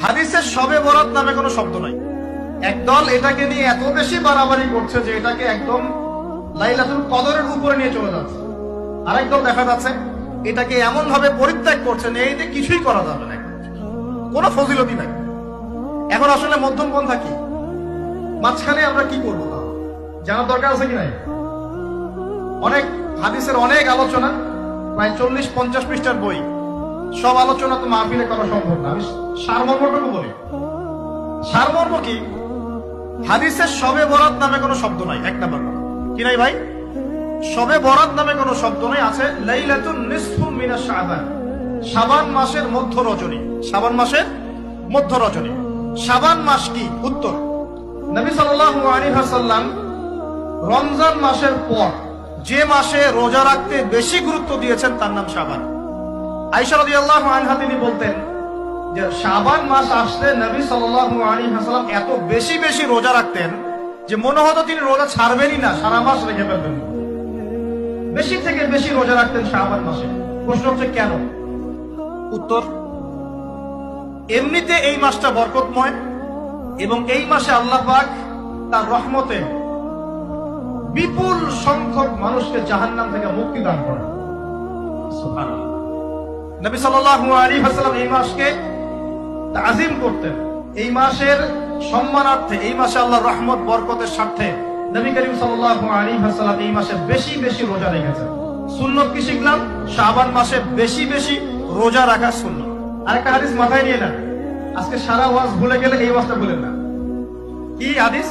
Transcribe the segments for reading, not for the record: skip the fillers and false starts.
হাদিসে শবে বরাত নামে কোনো শব্দ নাই। একদল এটাকে নিয়ে এত বেশি বাড়াবাড়ি করছে যে এটাকে একদম লাইলাতুল কদরের উপরে নিয়ে চলে যাচ্ছে। আরেকদল দেখা যাচ্ছে এটাকে এমন ভাবে পরিত্যাগ করছে এই যে কিছুই করা যাবে না, কোনো ফজিলতি নাই। এখন আসলে মধ্যম পন্থা কি, মাঝখানে আমরা কি করবো তা জানার দরকার আছে কি নাই? অনেক হাদিসের অনেক আলোচনা, প্রায় 40-50 পৃষ্ঠার বই, সব আলোচনা তো মাহফিলে করা সম্ভব না। আমি সারমর্মটুকু বলি। সারমর্ম কি? হাদিসের শবে বরাত নামে কোনো শব্দ নাই। এক নাম্বার কি নাই ভাই? শবে বরাত নামে কোনো শব্দ নাই। আছে লাইলাতুন নিসফু মিনাশ শাবান, শাবান মাসের মধ্য রজনী। শাবান মাসের মধ্য রজনী। শাবান মাস কি? উত্তর, নবী সাল্লাল্লাহু আলাইহি ওয়াসাল্লাম রমজান মাসের পর যে মাসে রোজা রাখতে বেশি গুরুত্ব দিয়েছেন তার নাম শাবান। আয়েশা রাদিয়াল্লাহু আনহা তিনি বলতেন যে শাবান মাস আসলে নবী সাল্লাল্লাহু আলাইহি ওয়াসাল্লাম এত বেশি বেশি রোজা রাখতেন যে মনে হতো তিনি রোজা ছাড়বেনই না, সারা মাস রেখে ফেলবেন। বেশি থেকে বেশি রোজা রাখতেন শাবান মাসে। প্রশ্ন হচ্ছে কেন? উত্তর, এমনিতে এই মাসটা বরকতময় এবং এই মাসে আল্লাহ পাক তার রহমতে বিপুল সংখ্যক মানুষকে জাহান্নাম থেকে মুক্তি দান করেন। সুবহানাল্লাহ। নবী সাল্লাল্লাহু আলাইহি ওয়াসাল্লাম এই মাসকে তাজিম করতেন। এই মাসের সম্মানার্থে, এই মাসে আল্লাহর রহমত বরকতের স্বার্থে নবী করিম সাল্লাল্লাহু আলাইহি ওয়াসাল্লাম এই মাসে বেশি বেশি রোজা রেখেছেন। সুন্নত কি শিখলাম? শাবান মাসে বেশি বেশি রোজা রাখা সুন্নত। আরেকটা হাদিস মাথায় নিয়ে নেন, আজকে সারা ওয়াজ ভুলে গেলে এই ওয়াজটা ভুলেন না। কি হাদিস?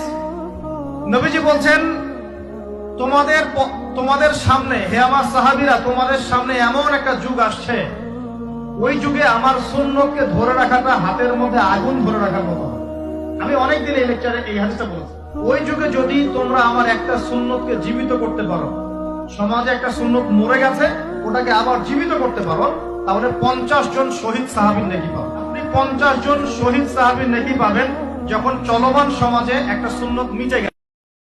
নবীজি বলছেন তোমাদের সামনে, হে আমার সাহাবীরা, তোমাদের সামনে এমন একটা যুগ আসছে, ওই যুগে আমার সুন্নতকে ধরে রাখাটা হাতের মধ্যে আগুন ধরে রাখার মতো। আমি অনেকদিন এই লেকচারে এই হাদিসটা বলেছি। ওই যুগে যদি তোমরা আমার একটা সুন্নতকে জীবিত করতে পারো, সমাজে একটা সুন্নত মরে গেছে ওটাকে আবার জীবিত করতে পারো, তাহলে 50 জন শহীদ সাহাবীর নেকি পাবেন। আপনি 50 জন শহীদ সাহাবীর নেকি পাবেন যখন চলমান সমাজে একটা সুন্নত মিটে গেছে।